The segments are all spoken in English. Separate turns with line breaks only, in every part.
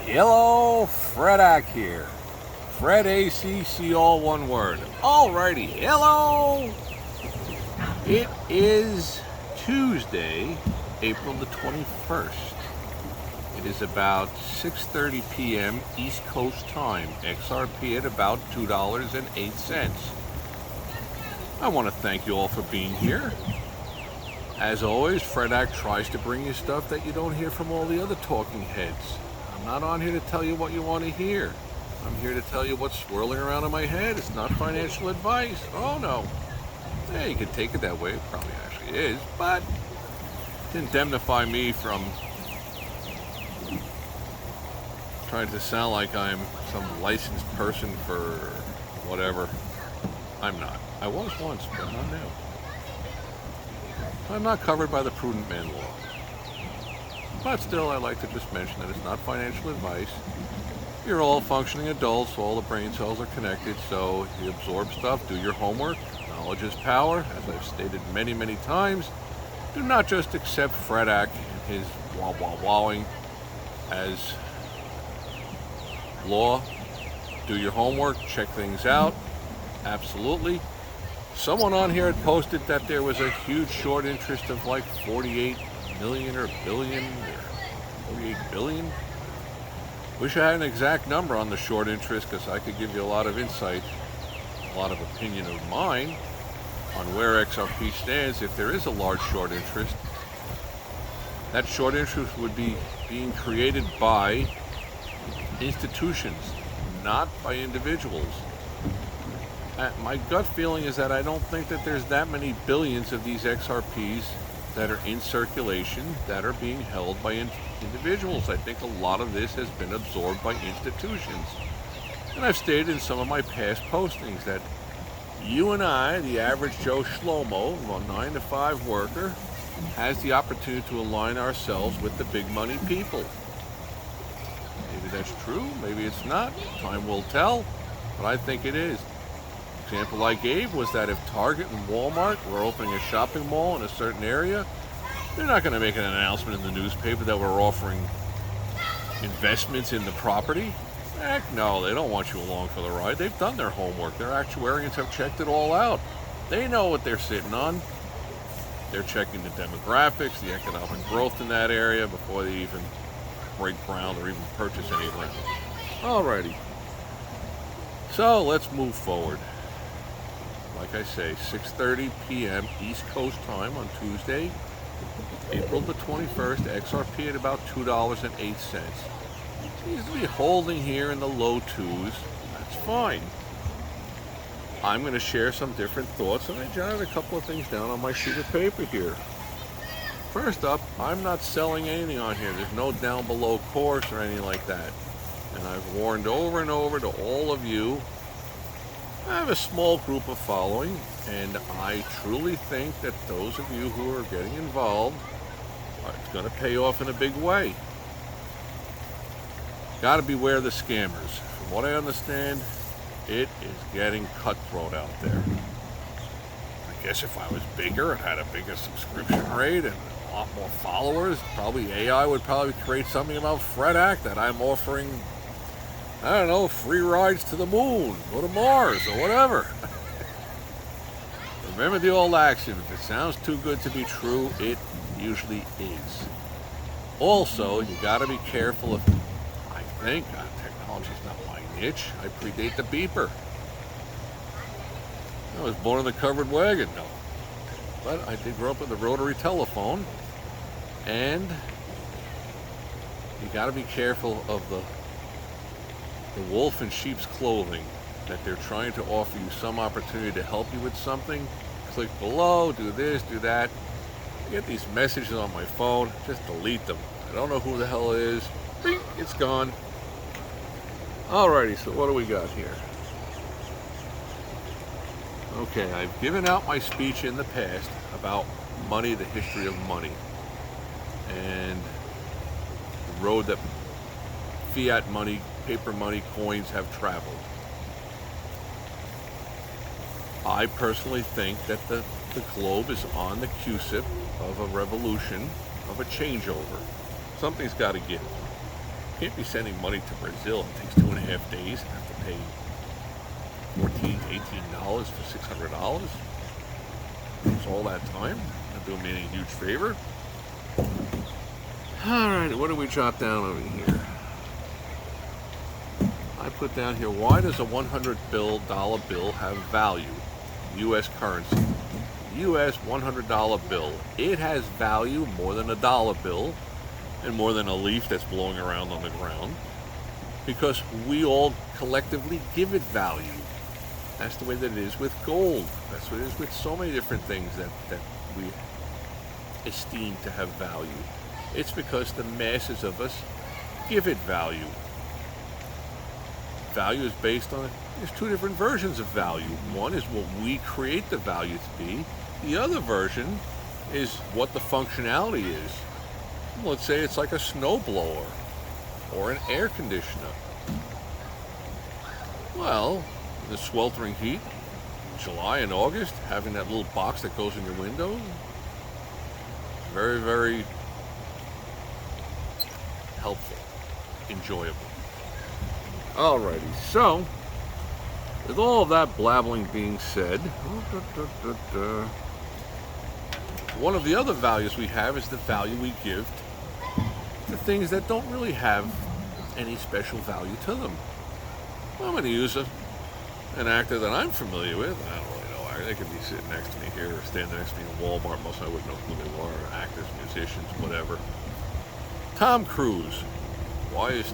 Hello, Fredak here. Fred ACC, all one word. Alrighty, hello. It is Tuesday, April the 21st. It is about 6:30 p.m. East Coast time. XRP at about $2.08. I want to thank you all for being here. As always, Fredak tries to bring you stuff that you don't hear from all the other talking heads. I'm not on here to tell you what you want to hear. I'm here to tell you what's swirling around in my head. It's not financial advice. Oh no. Yeah, you can take it that way. It probably actually is. But to indemnify me from trying to sound like I'm some licensed person for whatever, I'm not. I was once, but not now. I'm not covered by the prudent man law. But still, I like to just mention that it's not financial advice. You're all functioning adults, all the brain cells are connected, so you absorb stuff, do your homework. Knowledge is power, as I've stated many, many times. Do not just accept Fredak and his wah-wah-wahing as law. Do your homework, check things out. Absolutely. Someone on here had posted that there was a huge short interest of like 48 million or billion or 48 billion. Wish I had an exact number on the short interest, because I could give you a lot of insight, a lot of opinion of mine on where XRP stands if there is a large short interest. That short interest would be being created by institutions, not by individuals. My gut feeling is that I don't think that there's that many billions of these XRPs that are in circulation that are being held by individuals. I think a lot of this has been absorbed by institutions. And I've stated in some of my past postings that you and I, the average Joe Shlomo, a 9-to-5 worker, has the opportunity to align ourselves with the big money people. Maybe that's true, maybe it's not. Time will tell, but I think it is. Example I gave was that if Target and Walmart were opening a shopping mall in a certain area, they're not going to make an announcement in the newspaper that we're offering investments in the property. Heck no, they don't want you along for the ride. They've done their homework. Their actuarians have checked it all out. They know what they're sitting on. They're checking the demographics, the economic growth in that area before they even break ground or even purchase any land. Alrighty. So let's move forward. Like I say, 6:30 p.m. East Coast time on Tuesday, April the 21st, XRP at about $2.08. Seems to be holding here in the low twos. That's fine. I'm going to share some different thoughts, and I jotted a couple of things down on my sheet of paper here. First up, I'm not selling anything on here. There's no down below course or anything like that. And I've warned over and over to all of you. I have a small group of following, and I truly think that those of you who are getting involved, it's going to pay off in a big way. Got to beware the scammers. From what I understand, it is getting cutthroat out there. I guess if I was bigger and had a bigger subscription rate and a lot more followers, probably AI would probably create something about Fredak that I'm offering, I don't know, free rides to the moon or to Mars or whatever. Remember the old axiom, if it sounds too good to be true, it usually is. Also, you got to be careful if, I think, technology's not my niche. I predate the beeper. I was born in the covered wagon, no. But I did grow up with a rotary telephone, and you got to be careful of the wolf in sheep's clothing, that they're trying to offer you some opportunity to help you with something. Click below, do this, do that. I get these messages on my phone, just delete them. I don't know who the hell it is. Bing, it's gone. Alrighty, so what do we got here? Okay, I've given out my speech in the past about money, the history of money, and the road that fiat money, paper money, coins have traveled. I personally think that the globe is on the cusp of a revolution, of a changeover. Something's got to give. Can't be sending money to Brazil. It takes 2.5 days and have to pay $14 to $18 for $600. It's all that time. Not doing me any huge favor. All right, what do we jot down over here? I put down here, why does a $100 bill have value? U.S. currency. U.S. $100 bill. It has value more than a dollar bill and more than a leaf that's blowing around on the ground, because we all collectively give it value. That's the way that it is with gold. That's what it is with so many different things that we esteem to have value. It's because the masses of us give it value. Value is based on, there's two different versions of value. One is what we create the value to be. The other version is what the functionality is. Let's say it's like a snowblower or an air conditioner. Well, in the sweltering heat, July and August, having that little box that goes in your window, very, very helpful, enjoyable. Alrighty, so with all of that blabbling being said, one of the other values we have is the value we give to things that don't really have any special value to them. Well, I'm going to use an actor that I'm familiar with. I don't really know. They could be sitting next to me here or standing next to me in Walmart. Most I wouldn't know who they were. Actors, musicians, whatever. Tom Cruise. Why is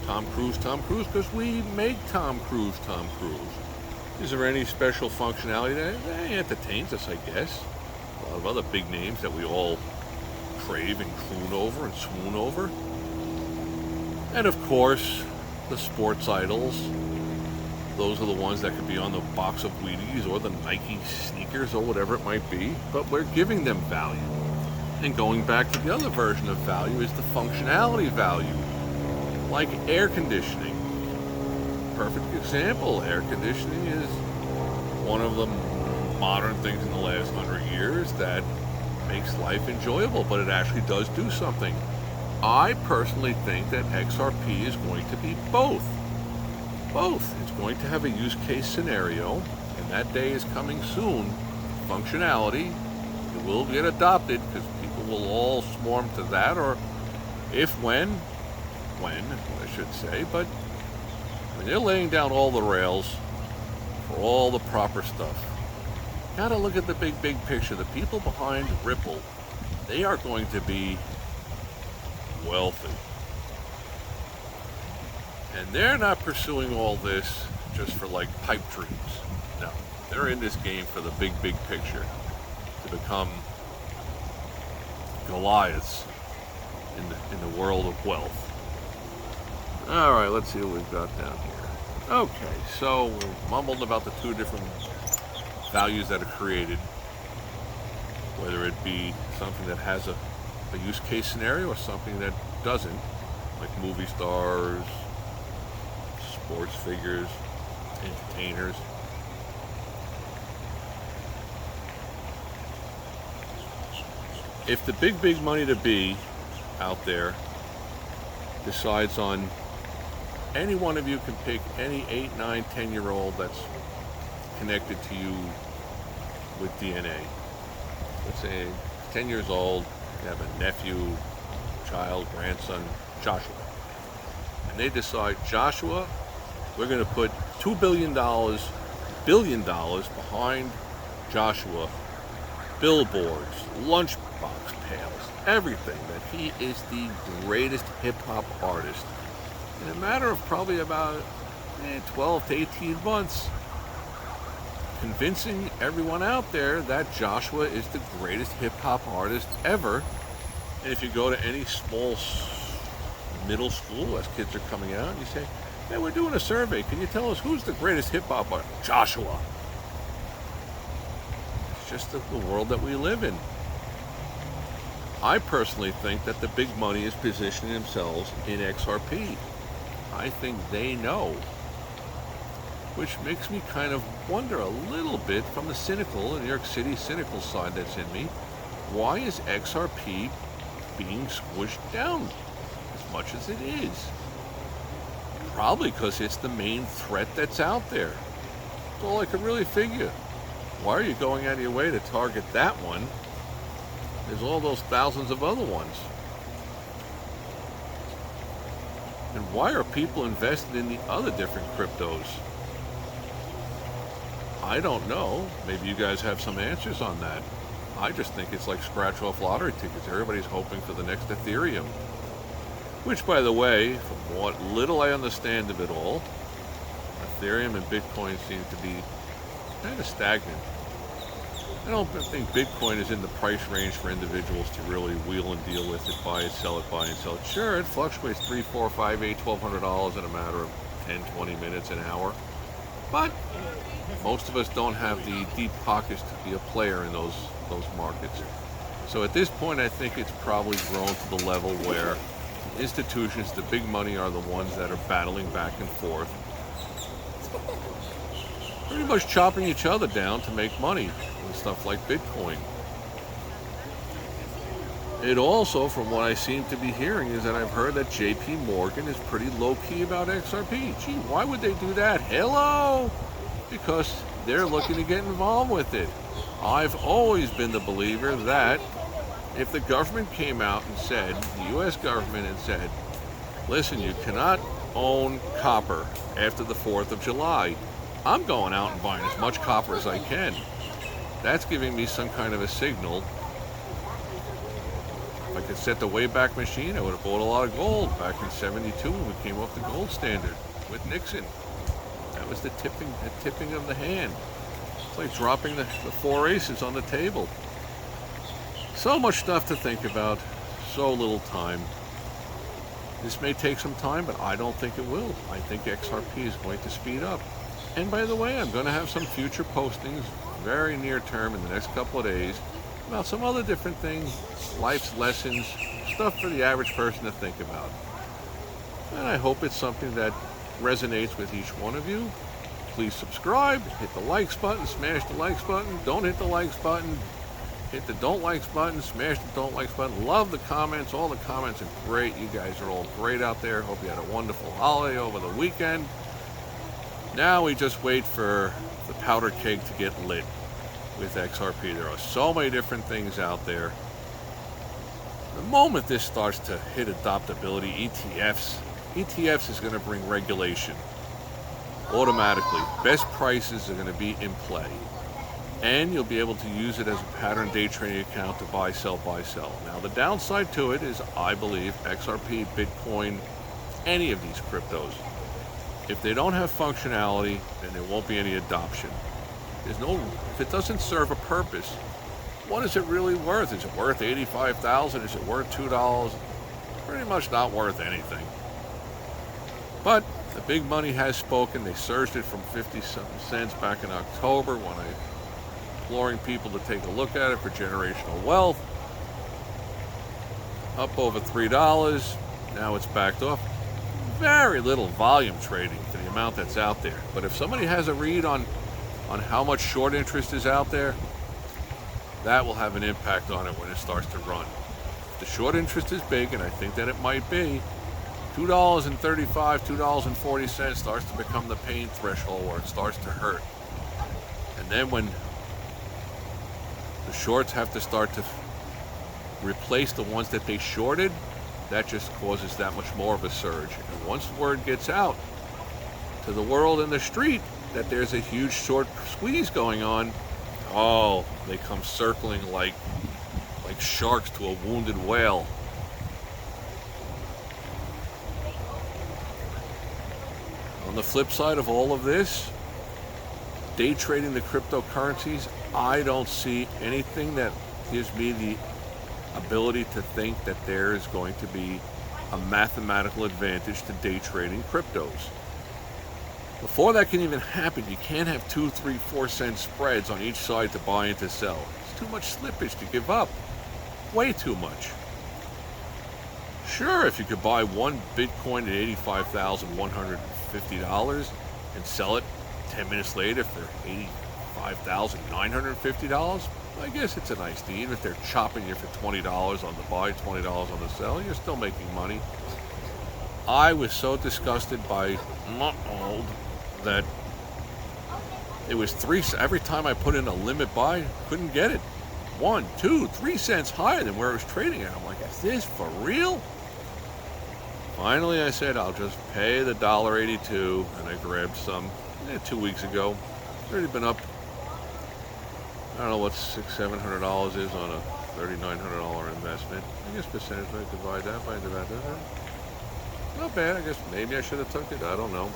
Tom Cruise Tom Cruise? Because we make Tom Cruise Tom Cruise. Is there any special functionality that entertains us, I guess? A lot of other big names that we all crave and croon over and swoon over. And of course, the sports idols. Those are the ones that could be on the box of Wheaties or the Nike sneakers or whatever it might be. But we're giving them value. And going back to the other version of value is the functionality value. Like air conditioning. Perfect example. Air conditioning is one of the modern things in the last 100 years that makes life enjoyable, but it actually does do something. I personally think that XRP is going to be both. Both. It's going to have a use case scenario, and that day is coming soon. Functionality. It will get adopted because people will all swarm to that, or when, I should say, but I mean, they're laying down all the rails for all the proper stuff. Gotta look at the big picture. The people behind Ripple, they are going to be wealthy. And they're not pursuing all this just for like pipe dreams. No, they're in this game for the big picture, to become Goliaths in the world of wealth. All right, let's see what we've got down here. Okay, so we're mumbled about the two different values that are created, whether it be something that has a use case scenario or something that doesn't, like movie stars, sports figures, entertainers. If the big money to be out there decides on, any one of you can pick any 8, 9, 10-year-old that's connected to you with DNA. Let's say 10 years old, you have a nephew, child, grandson, Joshua. And they decide, Joshua, we're going to put $2 billion behind Joshua. Billboards, lunchbox pails, everything, that he is the greatest hip-hop artist. In a matter of probably about 12 to 18 months, convincing everyone out there that Joshua is the greatest hip-hop artist ever. And if you go to any small middle school as kids are coming out, and you say, hey, we're doing a survey, can you tell us who's the greatest hip-hop artist? Joshua. It's just the world that we live in. I personally think that the big money is positioning themselves in XRP. I think they know. Which makes me kind of wonder a little bit, from the cynical, New York City cynical side that's in me, why is XRP being squished down? It's much as it is. Probably because it's the main threat that's out there. That's all I could really figure. Why are you going out of your way to target that one? There's all those thousands of other ones. And why are people invested in the other different cryptos? I don't know. Maybe you guys have some answers on that. I just think it's like scratch-off lottery tickets. Everybody's hoping for the next Ethereum. Which, by the way, from what little I understand of it all, Ethereum and Bitcoin seem to be kind of stagnant. I don't think Bitcoin is in the price range for individuals to really wheel and deal with it, buy and sell it, buy and sell it. Sure, it fluctuates $3, $4, $5, $8, $1,200 in a matter of 10, 20 minutes, an hour. But most of us don't have the deep pockets to be a player in those markets. So at this point, I think it's probably grown to the level where institutions, the big money, are the ones that are battling back and forth, pretty much chopping each other down to make money with stuff like Bitcoin. It also, from what I seem to be hearing, is that I've heard that JP Morgan is pretty low-key about XRP. Gee, why would they do that? Hello! Because they're looking to get involved with it. I've always been the believer that if the government came out and said, the U.S. government had said, listen, you cannot own copper after the 4th of July, I'm going out and buying as much copper as I can. That's giving me some kind of a signal. If I could set the Wayback Machine, I would have bought a lot of gold back in '72 when we came off the gold standard with Nixon. That was the tipping of the hand. It's like dropping the 4 aces on the table. So much stuff to think about, so little time. This may take some time, but I don't think it will. I think XRP is going to speed up. And by the way, I'm going to have some future postings very near term in the next couple of days about some other different things, life's lessons, stuff for the average person to think about. And I hope it's something that resonates with each one of you. Please subscribe, hit the likes button, smash the likes button, don't hit the likes button, hit the don't likes button, smash the don't likes button. Love the comments, all the comments are great. You guys are all great out there. Hope you had a wonderful holiday over the weekend. Now we just wait for the powder keg to get lit with XRP. There are so many different things out there. The moment this starts to hit adoptability, ETFs is going to bring regulation automatically. Best prices are going to be in play. And you'll be able to use it as a pattern day trading account to buy, sell, buy, sell. Now the downside to it is, I believe, XRP, Bitcoin, any of these cryptos, if they don't have functionality, then there won't be any adoption. If it doesn't serve a purpose, what is it really worth? Is it worth $85,000? Is it worth $2? Pretty much not worth anything. But the big money has spoken. They surged it from 50-something cents back in October when I imploring people to take a look at it for generational wealth. Up over $3. Now it's backed off. Very little volume trading for the amount that's out there. But if somebody has a read on how much short interest is out there, that will have an impact on it when it starts to run. The short interest is big, and I think that it might be. $2.35, $2.40 starts to become the pain threshold where it starts to hurt. And then when the shorts have to start to replace the ones that they shorted, that just causes that much more of a surge. And once the word gets out to the world in the street that there's a huge short squeeze going on, oh, they come circling like sharks to a wounded whale. On the flip side of all of this, day trading the cryptocurrencies, I don't see anything that gives me the ability to think that there is going to be a mathematical advantage to day trading cryptos. Before that can even happen, you can't have 2, 3, 4 cent spreads on each side to buy and to sell. It's too much slippage to give up. Way too much. Sure, if you could buy one Bitcoin at $85,150 and sell it 10 minutes later for $85,950, I guess it's a nice deal. Even if they're chopping you for $20 on the buy, $20 on the sell, you're still making money. I was so disgusted by old that it was every time I put in a limit buy, couldn't get it. 1, 2, 3 cents higher than where it was trading at. I'm like, is this for real? Finally, I said, I'll just pay the $1.82, and I grabbed some 2 weeks ago. It's already been up, I don't know what $600-700 is on a $3,900 investment. I guess percentage rate, divide that by that. Not bad. I guess maybe I should have took it. I don't know.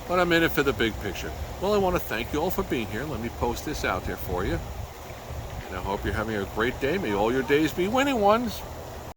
But I'm in it for the big picture. Well, I want to thank you all for being here. Let me post this out there for you. And I hope you're having a great day. May all your days be winning ones.